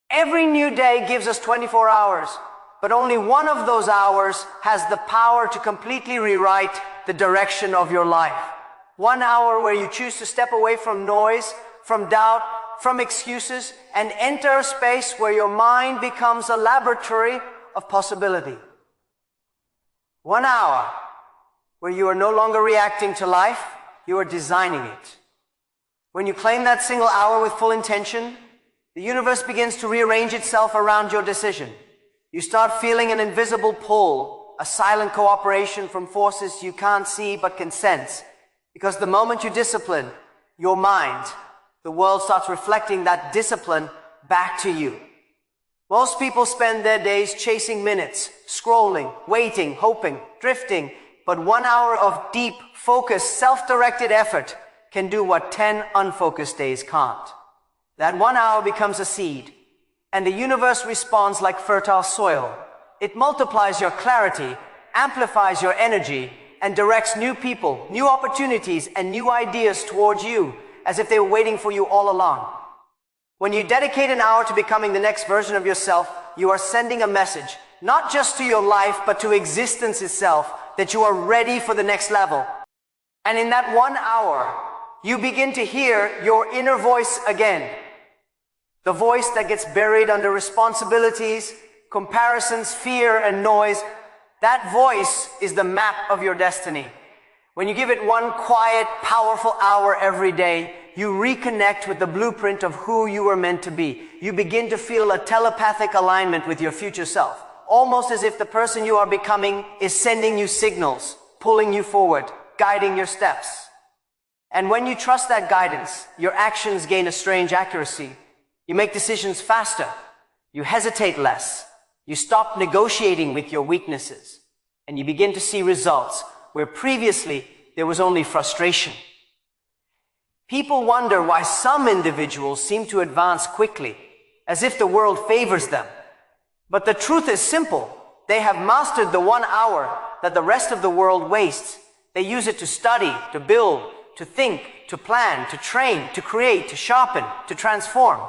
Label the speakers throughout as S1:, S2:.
S1: Every new day gives us 24 hours, but only one of those hours has the power to completely rewrite the direction of your life. 1 hour where you choose to step away from noise, from doubt, from excuses, and enter a space where your mind becomes a laboratory of possibility. 1 hour where you are no longer reacting to life, you are designing it. When you claim that single hour with full intention, the universe begins to rearrange itself around your decision. You start feeling an invisible pull, a silent cooperation from forces you can't see but can sense. Because the moment you discipline your mind, the world starts reflecting that discipline back to you. Most people spend their days chasing minutes, scrolling, waiting, hoping, drifting, but 1 hour of deep, focused, self-directed effort can do what 10 unfocused days can't. That 1 hour becomes a seed, and the universe responds like fertile soil. It multiplies your clarity, amplifies your energy, and directs new people, new opportunities, and new ideas towards you, as if they were waiting for you all along. When you dedicate an hour to becoming the next version of yourself, you are sending a message, not just to your life, but to existence itself, that you are ready for the next level. And in that 1 hour, you begin to hear your inner voice again. The voice that gets buried under responsibilities, comparisons, fear, and noise. That voice is the map of your destiny. When you give it one quiet, powerful hour every day, you reconnect with the blueprint of who you were meant to be. You begin to feel a telepathic alignment with your future self, almost as if the person you are becoming is sending you signals, pulling you forward, guiding your steps. And when you trust that guidance, your actions gain a strange accuracy. You make decisions faster. You hesitate less. You stop negotiating with your weaknesses. And you begin to see results where previously there was only frustration. People wonder why some individuals seem to advance quickly, as if the world favors them. But the truth is simple. They have mastered the 1 hour that the rest of the world wastes. They use it to study, to build, to think, to plan, to train, to create, to sharpen, to transform.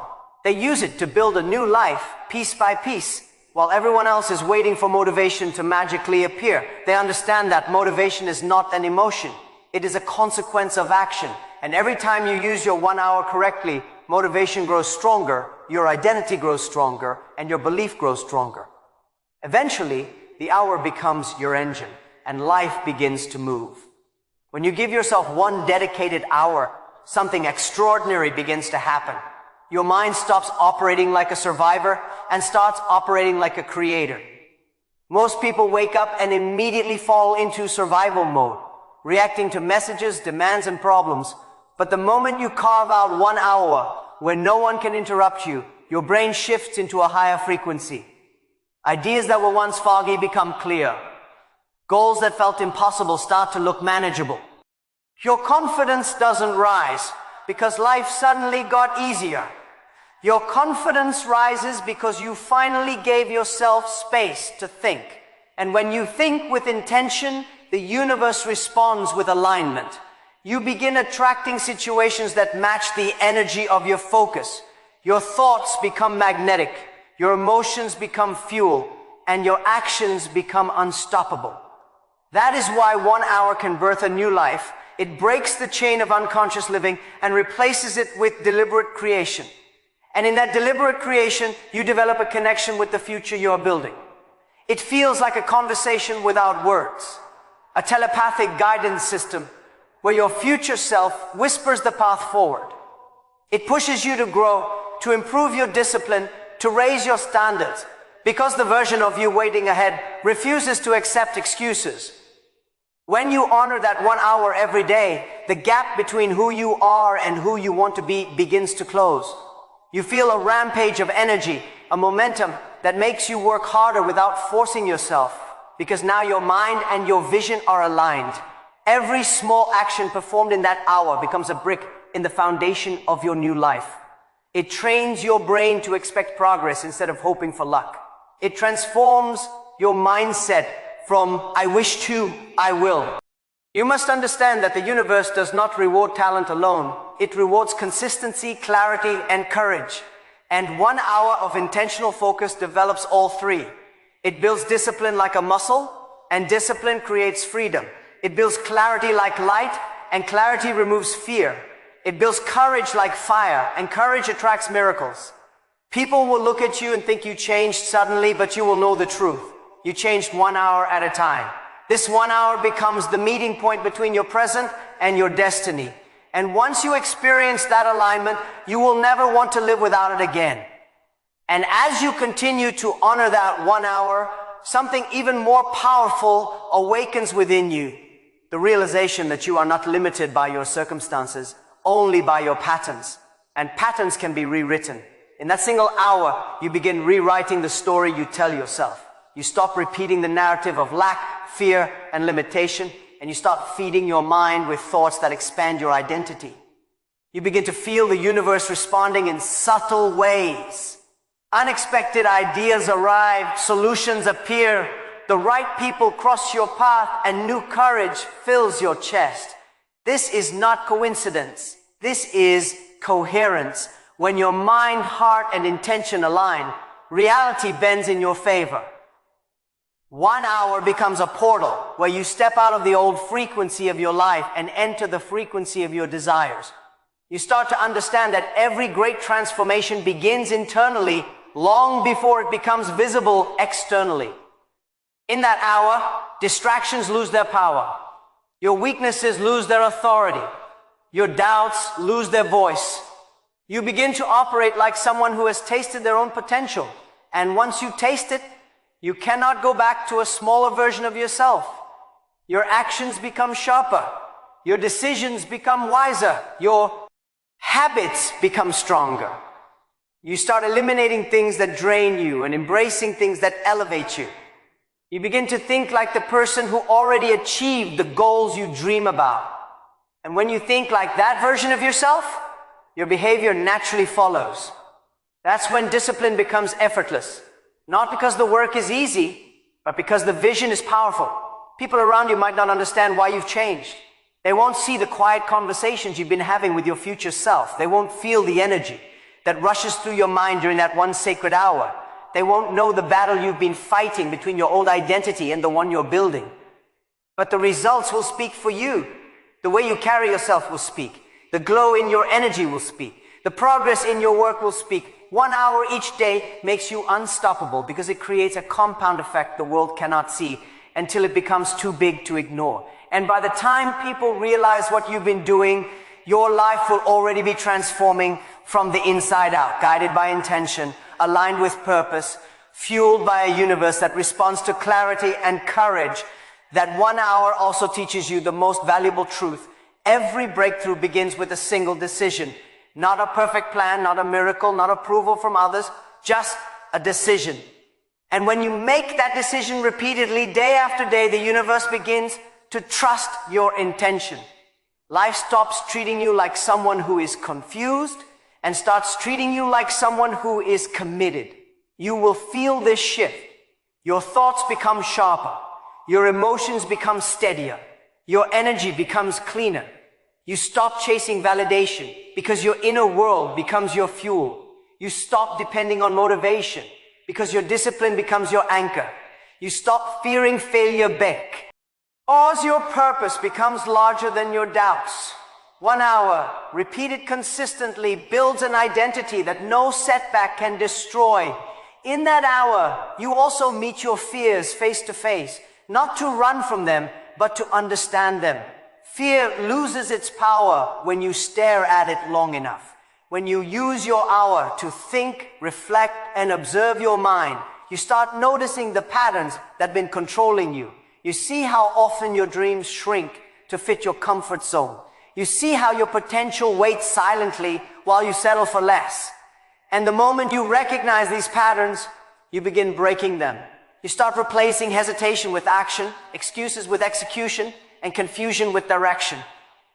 S1: They use it to build a new life, piece by piece, while everyone else is waiting for motivation to magically appear. They understand that motivation is not an emotion. It is a consequence of action. And every time you use your 1 hour correctly, motivation grows stronger, your identity grows stronger, and your belief grows stronger. Eventually, the hour becomes your engine, and life begins to move. When you give yourself one dedicated hour, something extraordinary begins to happen. Your mind stops operating like a survivor and starts operating like a creator. Most people wake up and immediately fall into survival mode, reacting to messages, demands, and problems. But the moment you carve out 1 hour where no one can interrupt you, your brain shifts into a higher frequency. Ideas that were once foggy become clear. Goals that felt impossible start to look manageable. Your confidence doesn't rise because life suddenly got easier. Your confidence rises because you finally gave yourself space to think. And when you think with intention, the universe responds with alignment. You begin attracting situations that match the energy of your focus. Your thoughts become magnetic, your emotions become fuel, and your actions become unstoppable. That is why 1 hour can birth a new life. It breaks the chain of unconscious living and replaces it with deliberate creation. And in that deliberate creation, you develop a connection with the future you are building. It feels like a conversation without words, a telepathic guidance system where your future self whispers the path forward. It pushes you to grow, to improve your discipline, to raise your standards, because the version of you waiting ahead refuses to accept excuses. When you honor that 1 hour every day, the gap between who you are and who you want to be begins to close. You feel a rampage of energy, a momentum that makes you work harder without forcing yourself, because now your mind and your vision are aligned. Every small action performed in that hour becomes a brick in the foundation of your new life. It trains your brain to expect progress instead of hoping for luck. It transforms your mindset from I wish to I will. You must understand that the universe does not reward talent alone. It rewards consistency, clarity, and courage. And 1 hour of intentional focus develops all three. It builds discipline like a muscle, and discipline creates freedom. It builds clarity like light, and clarity removes fear. It builds courage like fire, and courage attracts miracles. People will look at you and think you changed suddenly, but you will know the truth. You changed 1 hour at a time. This 1 hour becomes the meeting point between your present and your destiny. And once you experience that alignment, you will never want to live without it again. And as you continue to honor that 1 hour, something even more powerful awakens within you. The realization that you are not limited by your circumstances, only by your patterns. And patterns can be rewritten. In that single hour, you begin rewriting the story you tell yourself. You stop repeating the narrative of lack, fear, and limitation, and you start feeding your mind with thoughts that expand your identity. You begin to feel the universe responding in subtle ways. Unexpected ideas arrive, solutions appear, the right people cross your path, and new courage fills your chest. This is not coincidence. This is coherence. When your mind, heart, and intention align, reality bends in your favor. 1 hour becomes a portal where you step out of the old frequency of your life and enter the frequency of your desires. You start to understand that every great transformation begins internally long before it becomes visible externally. In that hour, distractions lose their power. Your weaknesses lose their authority. Your doubts lose their voice. You begin to operate like someone who has tasted their own potential. And once you taste it, you cannot go back to a smaller version of yourself. Your actions become sharper. Your decisions become wiser. Your habits become stronger. You start eliminating things that drain you and embracing things that elevate you. You begin to think like the person who already achieved the goals you dream about. And when you think like that version of yourself, your behavior naturally follows. That's when discipline becomes effortless. Not because the work is easy, but because the vision is powerful. People around you might not understand why you've changed. They won't see the quiet conversations you've been having with your future self. They won't feel the energy that rushes through your mind during that one sacred hour. They won't know the battle you've been fighting between your old identity and the one you're building. But the results will speak for you. The way you carry yourself will speak. The glow in your energy will speak. The progress in your work will speak. 1 hour each day makes you unstoppable because it creates a compound effect the world cannot see until it becomes too big to ignore. And by the time people realize what you've been doing, your life will already be transforming from the inside out, guided by intention, aligned with purpose, fueled by a universe that responds to clarity and courage. That 1 hour also teaches you the most valuable truth. Every breakthrough begins with a single decision. Not a perfect plan, not a miracle, not approval from others, just a decision. And when you make that decision repeatedly, day after day, the universe begins to trust your intention. Life stops treating you like someone who is confused and starts treating you like someone who is committed. You will feel this shift. Your thoughts become sharper. Your emotions become steadier. Your energy becomes cleaner. You stop chasing validation because your inner world becomes your fuel. You stop depending on motivation because your discipline becomes your anchor. You stop fearing failure back. As your purpose becomes larger than your doubts. 1 hour, repeated consistently, builds an identity that no setback can destroy. In that hour, you also meet your fears face to face, not to run from them, but to understand them. Fear loses its power when you stare at it long enough. When you use your hour to think, reflect, and observe your mind, you start noticing the patterns that have been controlling you. You see how often your dreams shrink to fit your comfort zone. You see how your potential waits silently while you settle for less. And the moment you recognize these patterns, you begin breaking them. You start replacing hesitation with action, excuses with execution, and confusion with direction.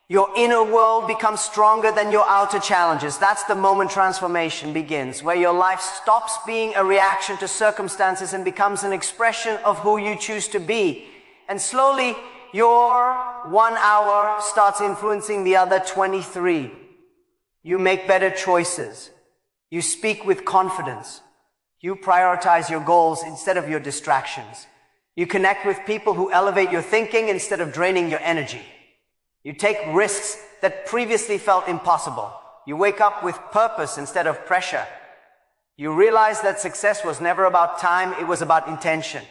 S1: Your inner world becomes stronger than your outer challenges. That's the moment transformation begins, where your life stops being a reaction to circumstances and becomes an expression of who you choose to be. And slowly, your 1 hour starts influencing the other 23. You make better choices. You speak with confidence. You prioritize your goals instead of your distractions. You connect with people who elevate your thinking instead of draining your energy. You take risks that previously felt impossible. You wake up with purpose instead of pressure. You realize that success was never about time, it was about intention.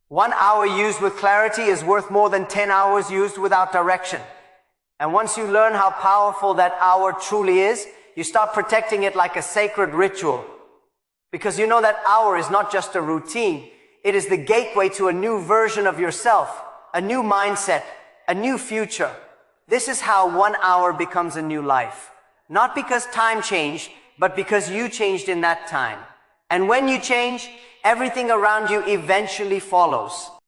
S1: 1 hour used with clarity is worth more than 10 hours used without direction. And once you learn how powerful that hour truly is, you start protecting it like a sacred ritual. Because you know that hour is not just a routine, it is the gateway to a new version of yourself, a new mindset, a new future. This is how 1 hour becomes a new life. Not because time changed, but because you changed in that time. And when you change, everything around you eventually follows.